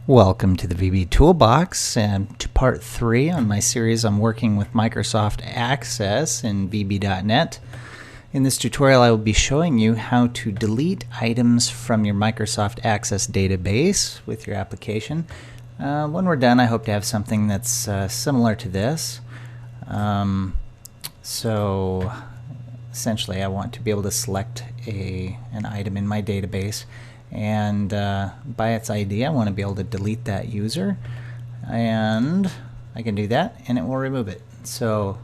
Welcome to the VB Toolbox and to part 3 on my series on working with Microsoft Access in VB.NET. In this tutorial I will be showing you how to delete items from your Microsoft Access database with your application. When we're done, I hope to have something that's similar to this. So essentially I want to be able to select an item in my database, and by its ID I want to be able to delete that user, and I can do that and it will remove it. So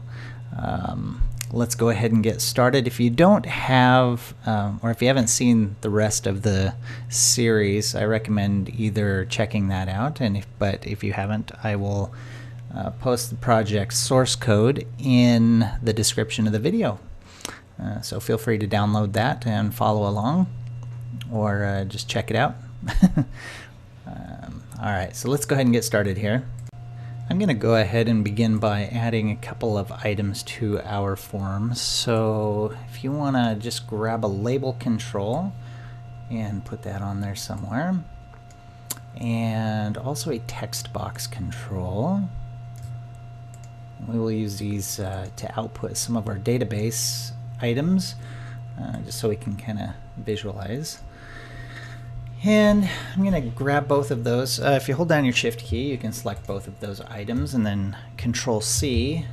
let's go ahead and get started. If you don't have or if you haven't seen the rest of the series, I recommend either checking that out, and but if you haven't, I will post the project source code in the description of the video. So feel free to download that and follow along, or just check it out. Alright, so let's go ahead and get started here. I'm going to go ahead and begin by adding a couple of items to our forms. So if you want to just grab a label control and put that on there somewhere, and also a text box control. We will use these to output some of our database items, just so we can kind of visualize. And I'm going to grab both of those. If you hold down your Shift key, you can select both of those items, and then Control C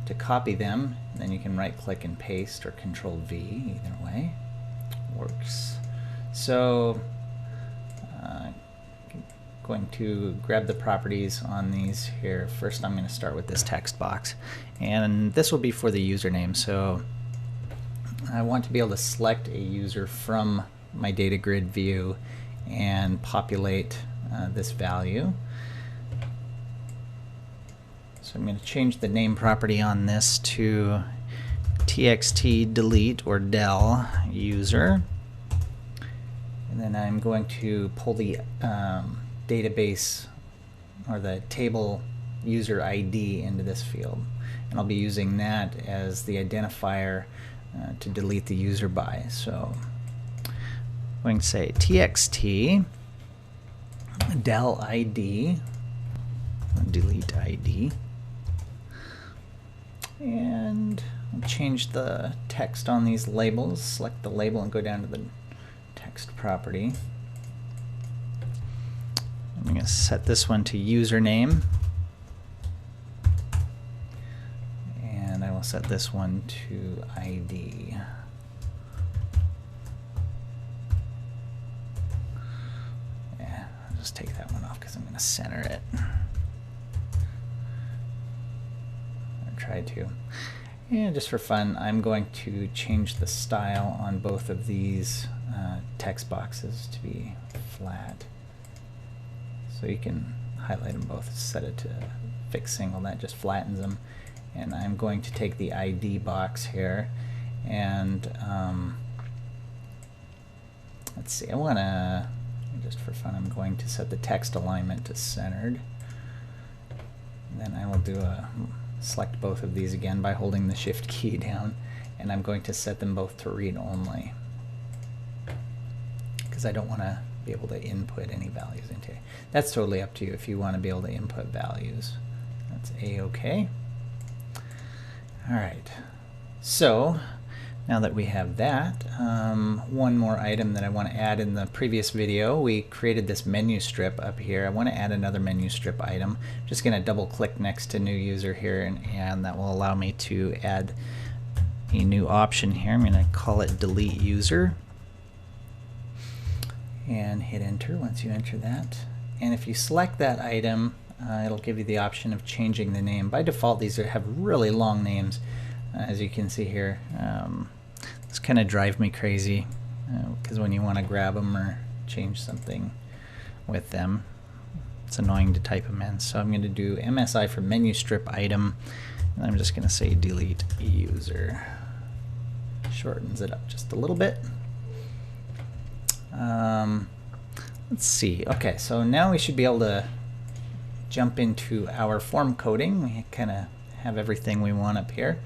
to copy them. And then you can right click and paste, or Control V, either way works. So I'm going to grab the properties on these here. First I'm going to start with this text box, and this will be for the username. So I want to be able to select a user from my DataGridView and populate this value. So I'm going to change the name property on this to txt delete or del user, and then I'm going to pull the database or the table user ID into this field, and I'll be using that as the identifier to delete the user by. So I'm going to say txt del ID, delete ID, and I'll change the text on these labels. Select the label and go down to the text property. I'm going to set this one to username, and I will set this one to ID. Yeah, I'll just take that one off because I'm going to center it. Or try to. And just for fun, I'm going to change the style on both of these text boxes to be flat. So you can highlight them both, set it to fixed single, that just flattens them. And I'm going to take the ID box here, and let's see, I want to, just for fun, I'm going to set the text alignment to centered. And then I will do select both of these again by holding the Shift key down, and I'm going to set them both to read only, because I don't want to be able to input any values into it. That's totally up to you if you want to be able to input values. That's A-OK. Alright, so now that we have that, one more item that I want to add. In the previous video we created this menu strip up here. I want to add another menu strip item. I'm just going to double click next to new user here, and that will allow me to add a new option here. I'm going to call it delete user, and hit enter once you enter that. And if you select that item, it'll give you the option of changing the name. By default these have really long names, as you can see here. This kind of drives me crazy, because when you want to grab them or change something with them, it's annoying to type them in. So I'm going to do MSI for menu strip item, and I'm just going to say delete user. Shortens it up just a little bit. Let's see. Okay, so now we should be able to jump into our form coding. We kind of have everything we want up here.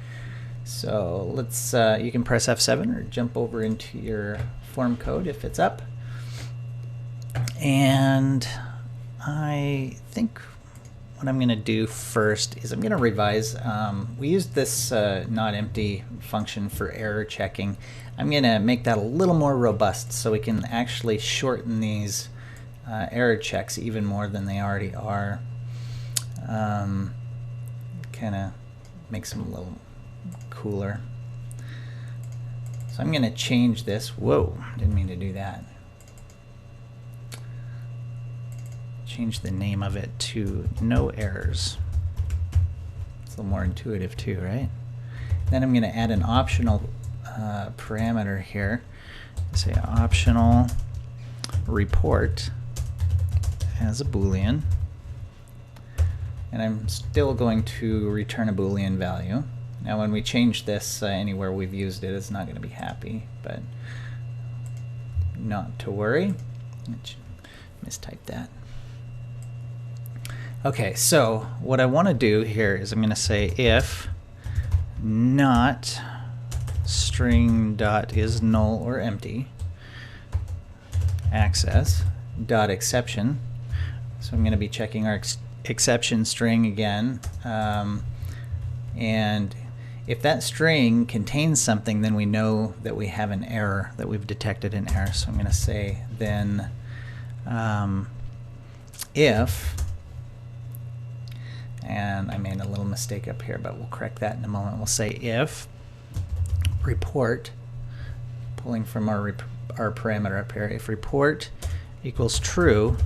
So let's, you can press F7 or jump over into your form code if it's up. And I think what I'm going to do first is I'm going to revise. We used this not empty function for error checking. I'm going to make that a little more robust so we can actually shorten these error checks even more than they already are. Kind of makes them a little cooler. So I'm going to change this. Whoa, didn't mean to do that. Change the name of it to no errors. It's a little more intuitive too, right? Then I'm going to add an optional parameter here. Say optional report as a Boolean. And I'm still going to return a Boolean value. Now when we change this anywhere we've used it, it's not going to be happy, but not to worry. Mistyped that. Okay, so what I want to do here is I'm going to say if not string dot is null or empty access dot exception. So I'm going to be checking our exception string again, and if that string contains something, then we know that we have an error, that we've detected an error. So I'm going to say then if, and I made a little mistake up here, but we'll correct that in a moment. We'll say if report, pulling from our parameter up here, if report equals true,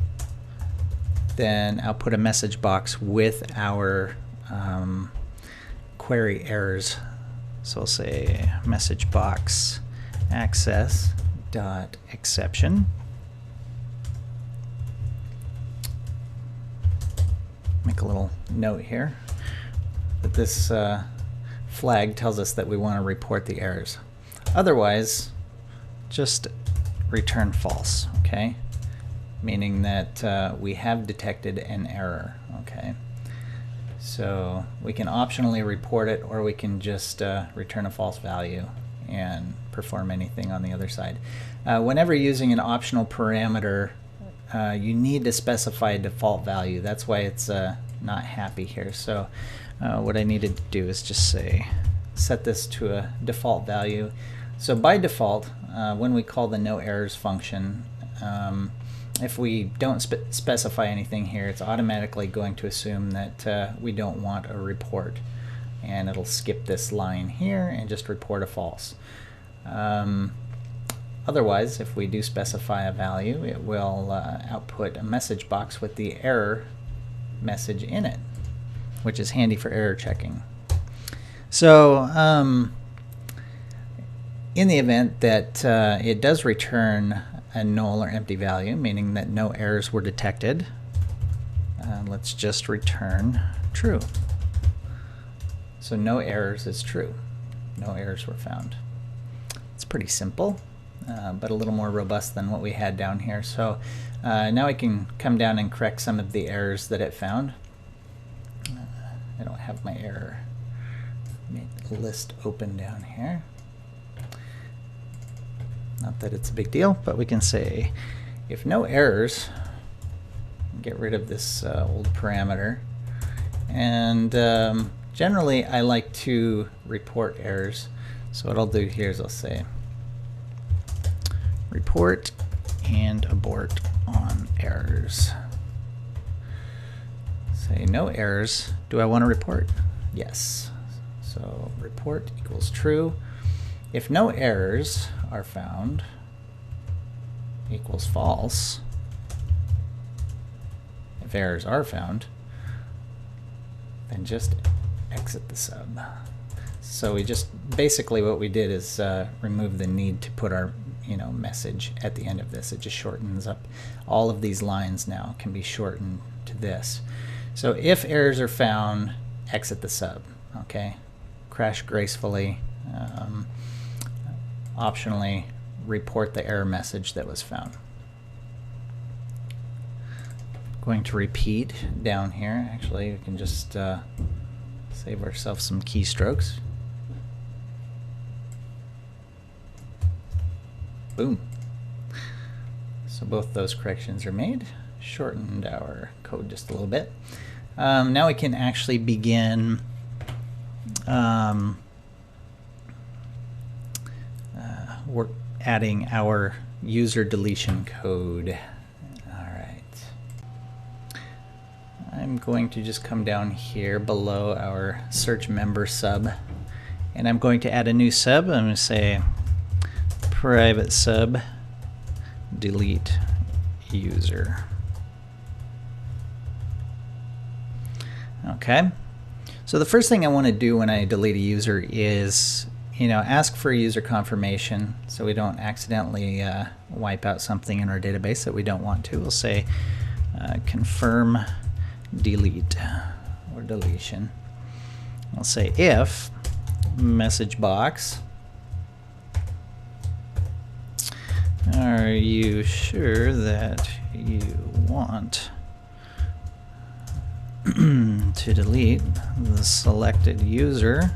then I'll put a message box with our query errors. So I'll say message box access dot exception. Make a little note here that this flag tells us that we want to report the errors. Otherwise, just return false, okay? Meaning that we have detected an error, okay? So we can optionally report it, or we can just return a false value and perform anything on the other side. Whenever using an optional parameter, you need to specify a default value. That's why it's not happy here. So what I needed to do is just say set this to a default value. So by default, when we call the no errors function, if we don't specify anything here, it's automatically going to assume that we don't want a report, and it'll skip this line here and just report a false. Otherwise, if we do specify a value, it will output a message box with the error message in it, which is handy for error checking. So in the event that it does return a null or empty value, meaning that no errors were detected, let's just return true. So no errors is true. No errors were found. It's pretty simple, but a little more robust than what we had down here. So now I can come down and correct some of the errors that it found. I don't have my error list open down here. Not that it's a big deal, but we can say if no errors, get rid of this old parameter. And generally I like to report errors. So what I'll do here is I'll say report and abort on errors. Say no errors. Do I want to report? Yes. So report equals true. If no errors are found equals false. If errors are found, then just exit the sub. So we just basically what we did is remove the need to put our message at the end of this. It just shortens up. All of these lines now can be shortened to this. So if errors are found, exit the sub. Okay, crash gracefully. Optionally report the error message that was found. Going to repeat down here. Actually, we can just save ourselves some keystrokes. Boom. So both those corrections are made. Shortened our code just a little bit. Now we can actually begin we're adding our user deletion code. I'm going to just come down here below our search member sub, and I'm going to add a new sub. I'm going to say private sub delete user. Okay, so the first thing I want to do when I delete a user is, ask for a user confirmation so we don't accidentally wipe out something in our database that we don't want to. We'll say confirm delete or deletion. I'll say if message box, are you sure that you want to delete the selected user?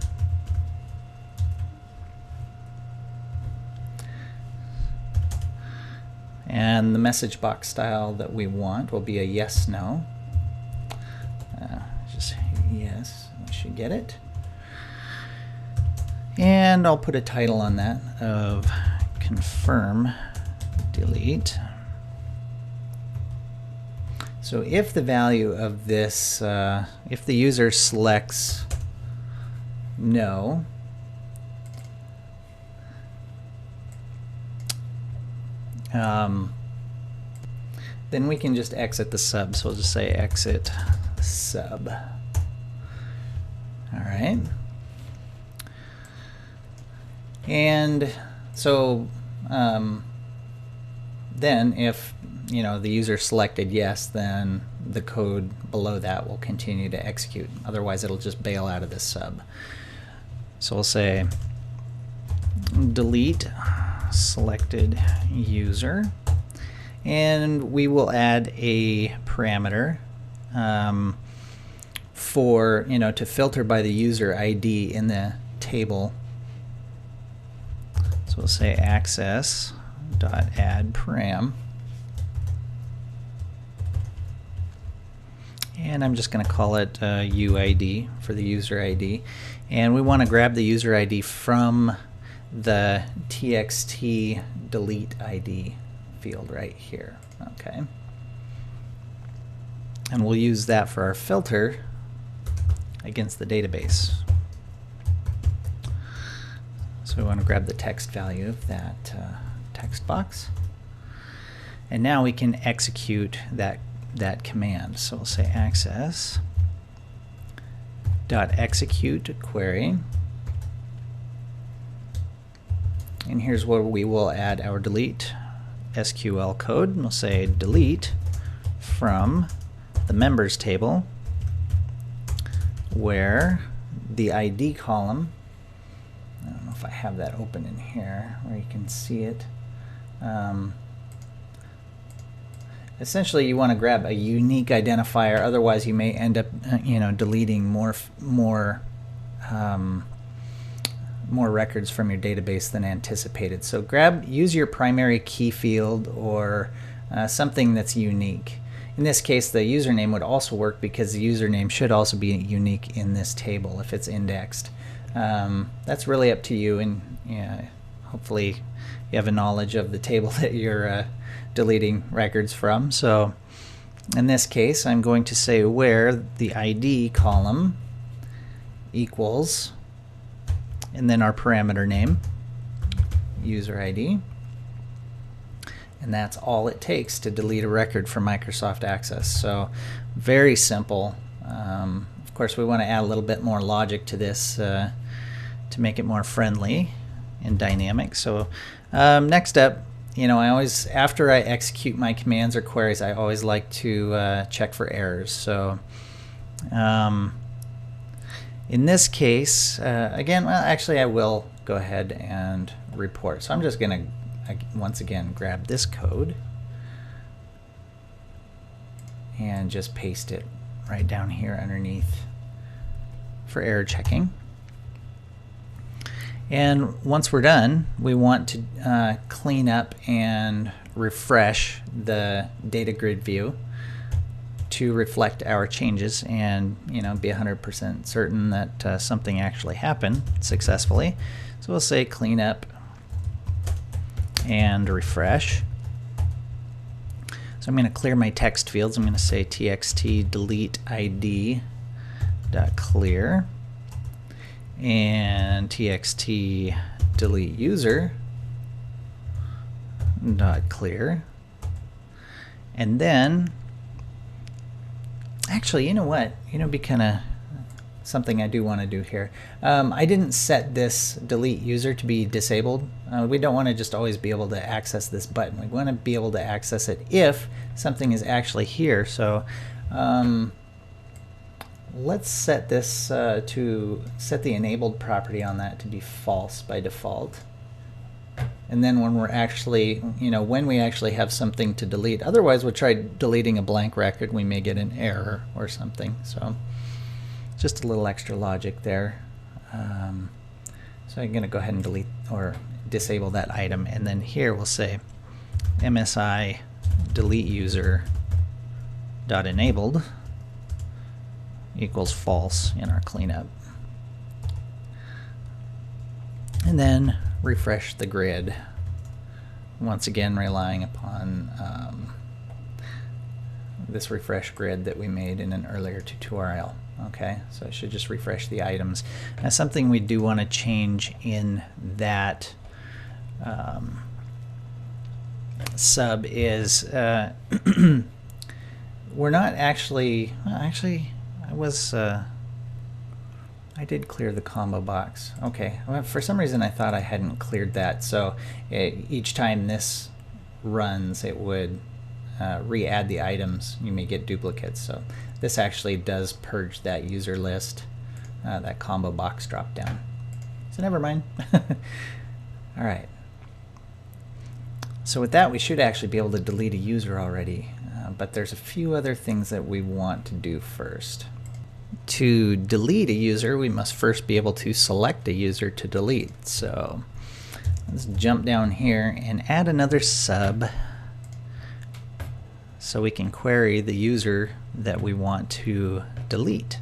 And the message box style that we want will be a yes, no. Just yes, we should get it. And I'll put a title on that of confirm delete. So if the value of this, if the user selects no, then we can just exit the sub. So we'll just say exit sub. All right. And so then if the user selected yes, then the code below that will continue to execute. Otherwise it'll just bail out of this sub. So we'll say delete selected user, and we will add a parameter for to filter by the user ID in the table. So we'll say access dot add param, and I'm just going to call it UID for the user ID, and we want to grab the user ID from the txt delete ID field right here. Okay, and we'll use that for our filter against the database. So we want to grab the text value of that text box, and now we can execute that command. So we'll say access dot execute query, and here's where we will add our delete SQL code. And we'll say delete from the members table, where the ID column, I don't know if I have that open in here where you can see it. Essentially you want to grab a unique identifier, otherwise you may end up deleting more records from your database than anticipated. So use your primary key field or something that's unique. In this case, the username would also work because the username should also be unique in this table if it's indexed. That's really up to you, and hopefully you have a knowledge of the table that you're deleting records from. So in this case, I'm going to say where the ID column equals, and then our parameter name, user ID. And that's all it takes to delete a record from Microsoft Access. So very simple. Of course, we want to add a little bit more logic to this to make it more friendly and dynamic. So next up, I always, after I execute my commands or queries, I always like to check for errors. So in this case, again, well, actually I will go ahead and report. So I'm just going to once again grab this code and just paste it right down here underneath for error checking. And once we're done, we want to clean up and refresh the DataGridView to reflect our changes and be 100% certain that something actually happened successfully. So we'll say cleanup and refresh. So I'm going to clear my text fields. I'm going to say txt delete id dot clear and txt delete user dot clear. And then actually, you know what? Be kind of something I do want to do here. I didn't set this delete user to be disabled. We don't want to just always be able to access this button. We want to be able to access it if something is actually here. So let's set this to set the enabled property on that to be false by default. And then when we're actually, when we actually have something to delete, otherwise we'll try deleting a blank record, we may get an error or something. So just a little extra logic there. So I'm going to go ahead and delete or disable that item, and then here we'll say MSI delete user dot enabled equals false in our cleanup. And then refresh the grid, once again relying upon this refresh grid that we made in an earlier tutorial. Okay, so I should just refresh the items. Now, something we do want to change in that sub is we're not actually, I did clear the combo box. Okay, well, for some reason I thought I hadn't cleared that, so each time this runs it would re-add the items. You may get duplicates, so this actually does purge that user list, that combo box drop down. So never mind. All right. So with that, we should actually be able to delete a user already, but there's a few other things that we want to do first. To delete a user, we must first be able to select a user to delete. So let's jump down here and add another sub so we can query the user that we want to delete.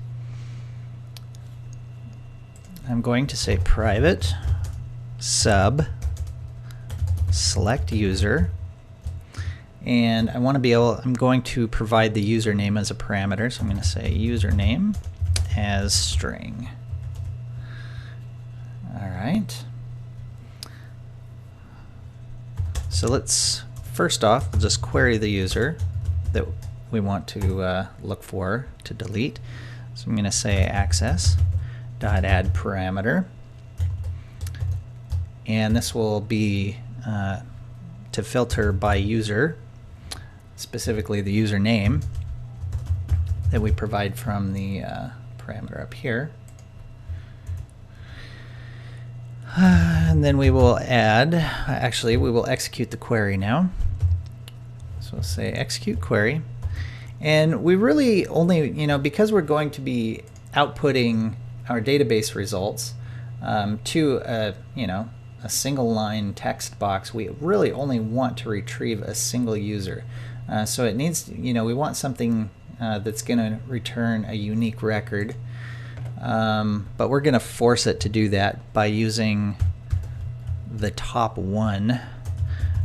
I'm going to say private sub select user, and I want to be able, I'm going to provide the username as a parameter, so I'm going to say username as string. All right. So let's first off, we'll just query the user that we want to look for to delete. So I'm going to say access dot add parameter, and this will be to filter by user, specifically the username that we provide from the parameter up here. And then we will add, actually we will execute the query now. So we'll say execute query, and we really only, because we're going to be outputting our database results to a single line text box, we really only want to retrieve a single user. So it needs, we want something that's going to return a unique record, but we're going to force it to do that by using the top one.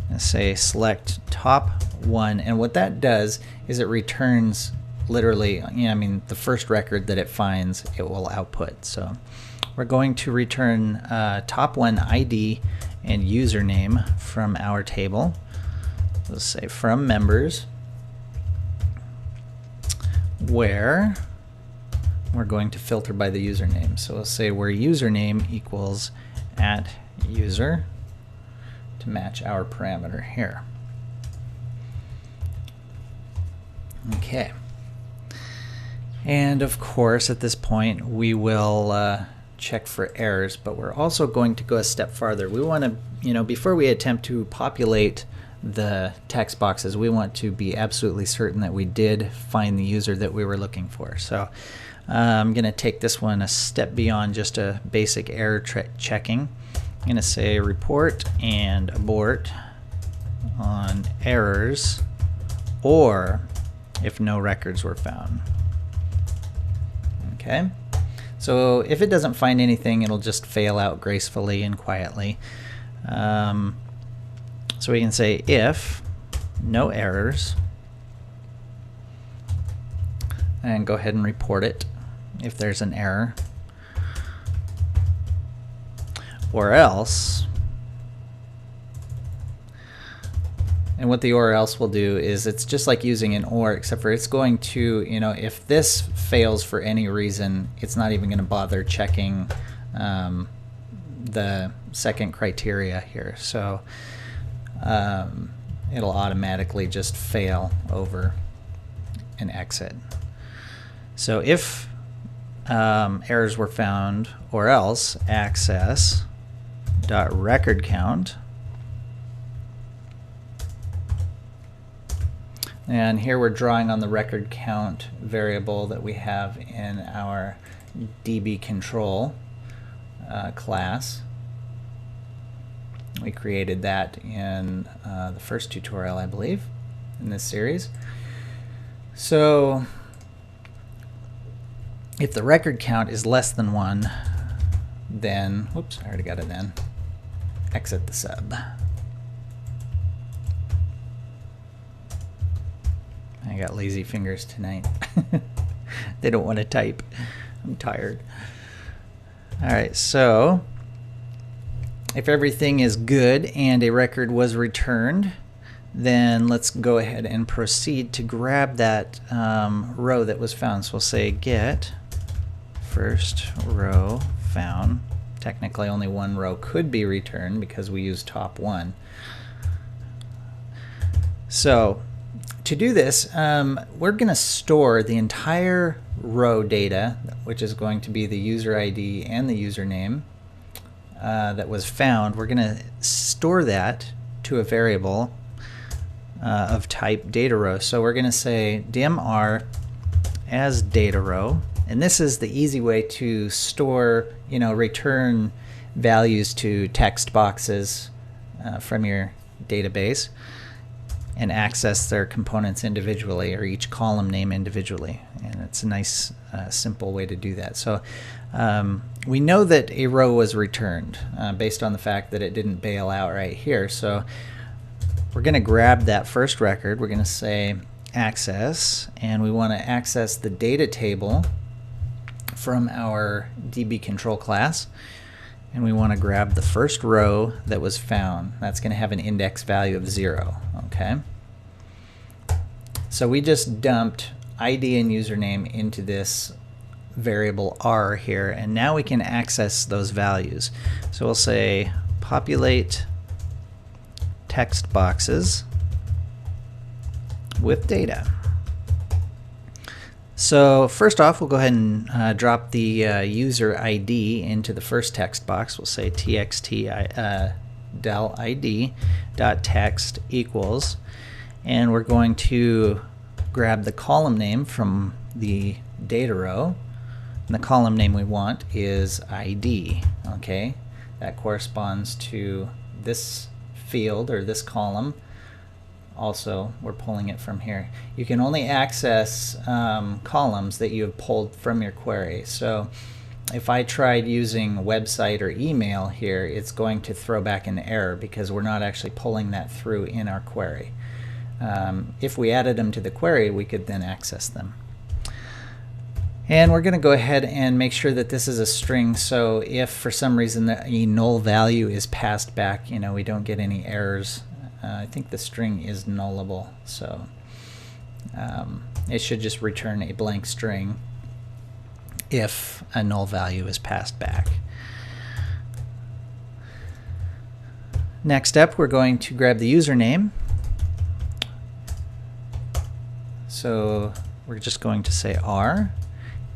And say select top one, and what that does is it returns literally, the first record that it finds, it will output. So we're going to return top one ID and username from our table. Let's say from members, where we're going to filter by the username. So we'll say where username equals @user to match our parameter here. Okay. And of course, at this point, we will check for errors, but we're also going to go a step farther. We want to, before we attempt to populate the text boxes, we want to be absolutely certain that we did find the user that we were looking for. So I'm going to take this one a step beyond just a basic error checking. I'm going to say report and abort on errors or if no records were found. Okay, so if it doesn't find anything, it'll just fail out gracefully and quietly. So we can say if no errors, and go ahead and report it if there's an error, or else. And what the or else will do is it's just like using an or, except for it's going to, if this fails for any reason, it's not even going to bother checking the second criteria here. So it'll automatically just fail over and exit. So if errors were found, or else access.recordCount. And here we're drawing on the record count variable that we have in our DB control class. We created that in the first tutorial, I believe, in this series. So if the record count is less than 1, then, whoops, I already got it then, exit the sub. I got lazy fingers tonight. They don't want to type. I'm tired. Alright, so if everything is good and a record was returned, then let's go ahead and proceed to grab that row that was found. So we'll say get first row found. Technically only one row could be returned because we used top one. So to do this, we're going to store the entire row data, which is going to be the user ID and the username that was found. We're going to store that to a variable of type data row. So we're going to say dim_r as data row, and this is the easy way to store, return values to text boxes from your database and access their components individually, or each column name individually. And it's a nice simple way to do that. So we know that a row was returned based on the fact that it didn't bail out right here. So we're going to grab that first record. We're going to say access, and we want to access the data table from our DB control class. And we want to grab the first row that was found. That's going to have an index value of 0. Okay. So we just dumped ID and username into this variable R here, and now we can access those values. So we'll say populate text boxes with data. So first off, we'll go ahead and drop the user ID into the first text box. We'll say txt del ID dot text equals, and we're going to grab the column name from the data row, and the column name we want is ID. Okay, that corresponds to this field or this column. Also, we're pulling it from here. You can only access columns that you have pulled from your query. So if I tried using website or email here, it's going to throw back an error because we're not actually pulling that through in our query. If we added them to the query, we could then access them. And we're going to go ahead and make sure that this is a string, so if for some reason a null value is passed back, we don't get any errors. I think the string is nullable, so it should just return a blank string if a null value is passed back. Next step, we're going to grab the username. So we're just going to say R,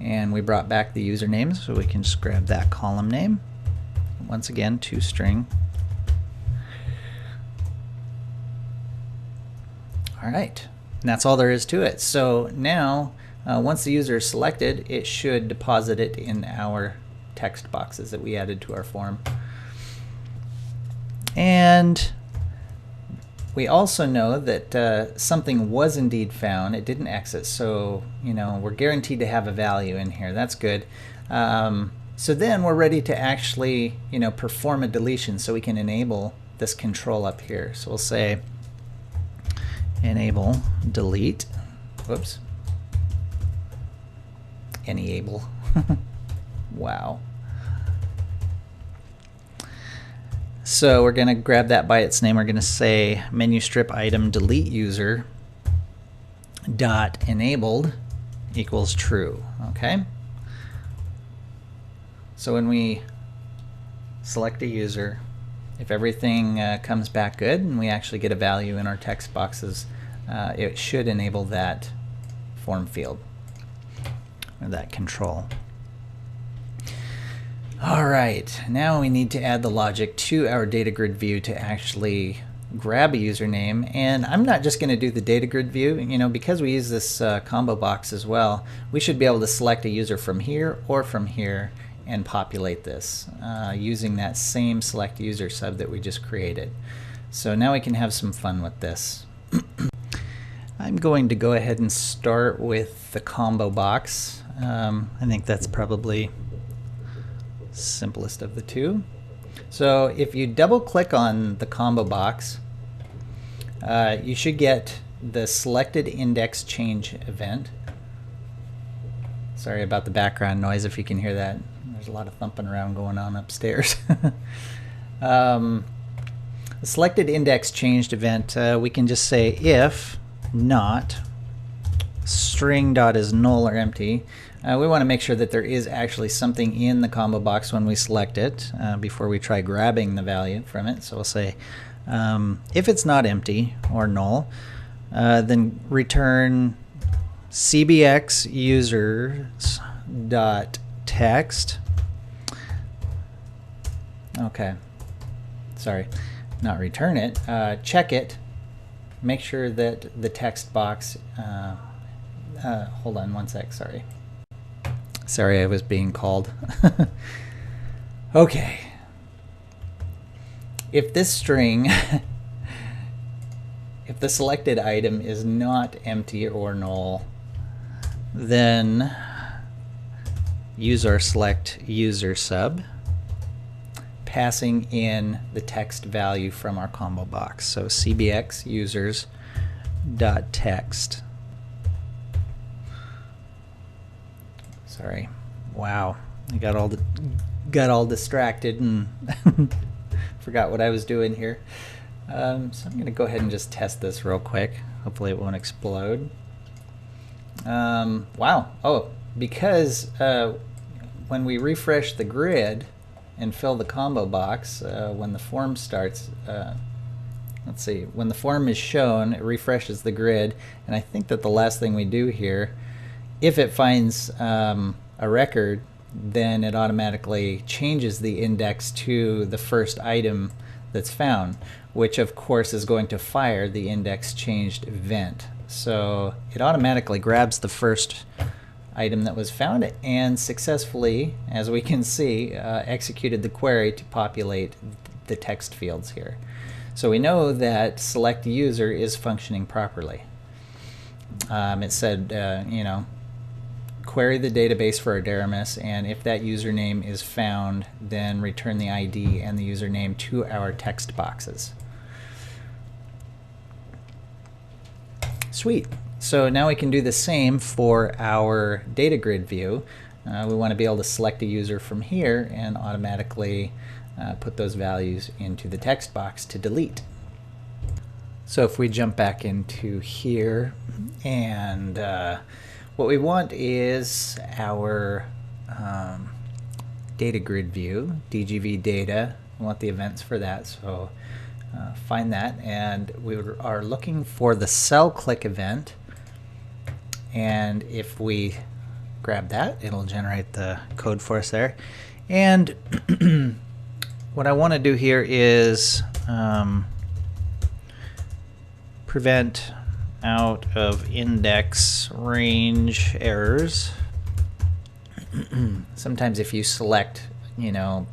and we brought back the username, so we can just grab that column name. Once again, toString. Alright, and that's all there is to it. So now, once the user is selected, it should deposit it in our text boxes that we added to our form. And we also know that something was indeed found. It didn't exit, so we're guaranteed to have a value in here. That's good. So then we're ready to actually perform a deletion, so we can enable this control up here. So we'll say enable delete. Whoops. Enable. Wow. So we're going to grab that by its name. We're going to say menu strip item delete user dot enabled equals true. Okay. So when we select a user, if everything comes back good and we actually get a value in our text boxes, it should enable that form field or that control. All right, now we need to add the logic to our DataGridView to actually grab a username. And I'm not just going to do the DataGridView, because we use this ComboBox as well. We should be able to select a user from here or from here and populate this using that same select user sub that we just created. So now we can have some fun with this. I'm going to go ahead and start with the ComboBox. I think that's probably simplest of the two. So if you double click on the ComboBox, you should get the selected index change event. Sorry about the background noise if you can hear that. There's a lot of thumping around going on upstairs. The selected index changed event, we can just say if not string dot is null or empty. We want to make sure that there is actually something in the ComboBox when we select it before we try grabbing the value from it. So we'll say if it's not empty or null, then return cbx users dot text. Okay, sorry, not return it. Check it. Make sure that the text box. Hold on one sec. Sorry, I was being called. Okay. If this string, if the selected item is not empty or null, then use our select user sub, passing in the text value from our ComboBox. So cbx users dot text. Sorry. Wow. I got all distracted and forgot what I was doing here. So I'm going to go ahead and just test this real quick. Hopefully it won't explode. Wow. Oh, because when we refresh the grid and fill the ComboBox, when the form starts, let's see, when the form is shown, it refreshes the grid. And I think that the last thing we do here, if it finds a record, then it automatically changes the index to the first item that's found, which of course is going to fire the index changed event. So it automatically grabs the first item that was found and successfully, as we can see, executed the query to populate the text fields here. So we know that select user is functioning properly. It said, query the database for a Daramus, and if that username is found, then return the ID and the username to our text boxes. Sweet. So now we can do the same for our DataGridView. We want to be able to select a user from here and automatically put those values into the text box to delete. So if we jump back into here, and what we want is our DataGridView, DGV data. We want the events for that, so find that, and we are looking for the cell click event, and if we grab that, it'll generate the code for us there. And what I want to do here is prevent out of index range errors. Sometimes if you select, you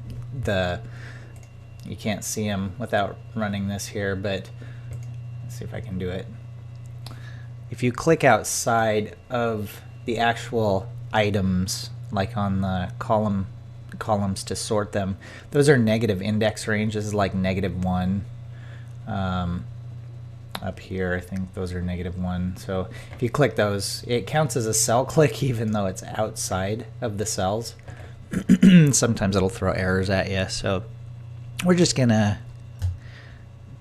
can't see them without running this here, but see if I can do it. If you click outside of the actual items, like on the columns to sort them, those are negative index ranges, like -1. Up here, I think those are -1. So if you click those, it counts as a cell click even though it's outside of the cells. Sometimes it'll throw errors at you, so we're just gonna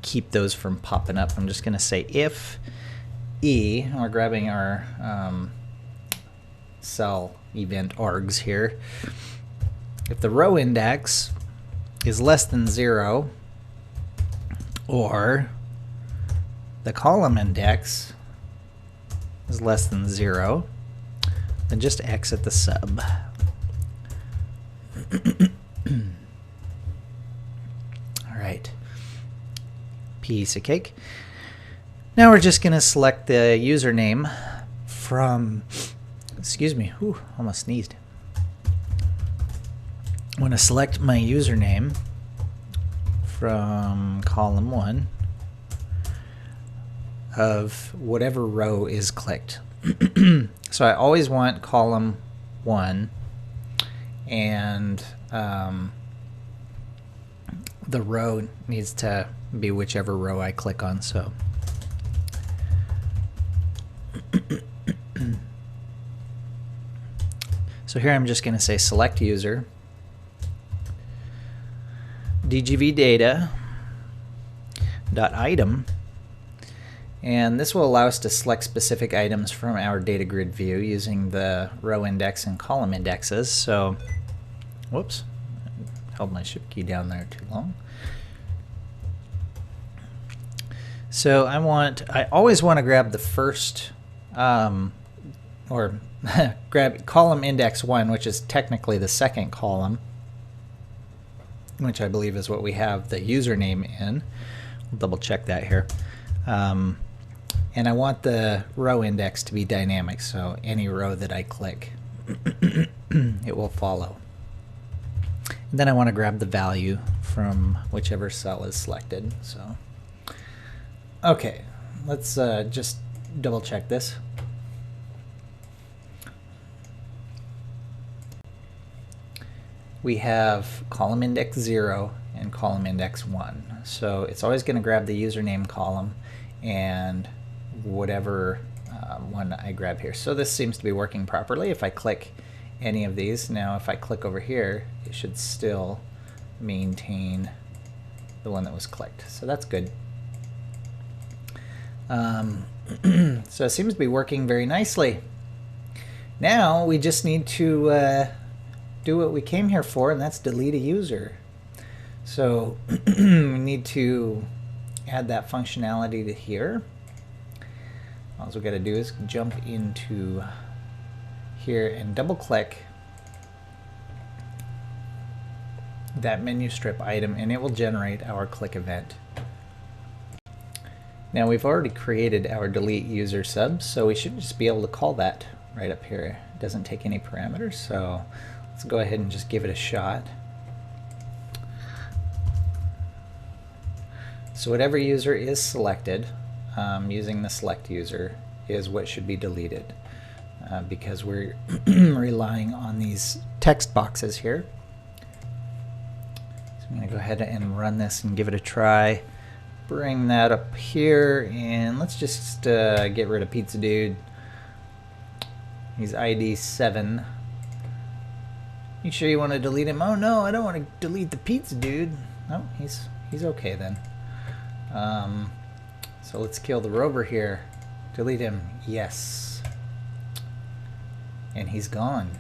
keep those from popping up. I'm just gonna say if E, and we're grabbing our cell event args here. If the row index is less than 0, or the column index is less than 0, then just exit the sub. All right, piece of cake. Now we're just going to select the username from, excuse me, whew, almost sneezed. I want to select my username from column 1 of whatever row is clicked. So I always want column 1, and the row needs to be whichever row I click on. So so here I'm just going to say select user, DGV data dot item, and this will allow us to select specific items from our data grid view using the row index and column indexes. So, whoops, I held my shift key down there too long. So I always want to grab the first, or grab column index 1, which is technically the second column, which I believe is what we have the username in. We'll double check that here. And I want the row index to be dynamic, so any row that I click, it will follow. And then I want to grab the value from whichever cell is selected. So, okay, let's just double check this. We have column index 0 and column index 1. So it's always going to grab the username column and whatever one I grab here. So this seems to be working properly. If I click any of these, now if I click over here, it should still maintain the one that was clicked. So that's good. So it seems to be working very nicely. Now we just need to do what we came here for, and that's delete a user. So we need to add that functionality to here. All we got to do is jump into here and double click that menu strip item, and it will generate our click event. Now we've already created our delete user sub, so we should just be able to call that right up here. It doesn't take any parameters, so let's go ahead and just give it a shot. So whatever user is selected, using the select user is what should be deleted, because we're relying on these text boxes here. So I'm going to go ahead and run this and give it a try. Bring that up here, and let's just get rid of Pizza Dude. He's ID 7. You sure you want to delete him? Oh no, I don't want to delete the Pizza Dude. No, he's okay then. So let's kill the rover here. Delete him. Yes. And he's gone.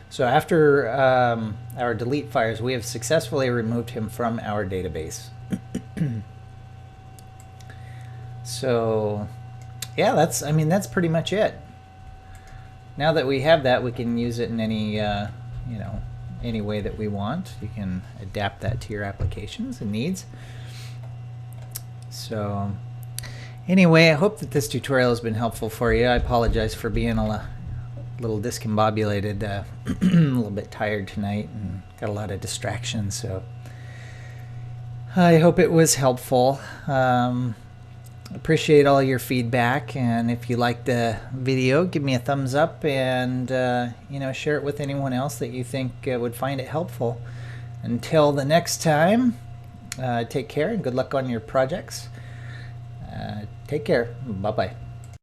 So after our delete fires, we have successfully removed him from our database. So yeah, that's pretty much it. Now that we have that, we can use it in any any way that we want. You can adapt that to your applications and needs. So anyway, I hope that this tutorial has been helpful for you. I apologize for being a little discombobulated, a little bit tired tonight, and got a lot of distractions. So I hope it was helpful. Appreciate all your feedback, and if you like the video, give me a thumbs up, and share it with anyone else that you think would find it helpful. Until the next time, take care and good luck on your projects. Take care. Bye-bye.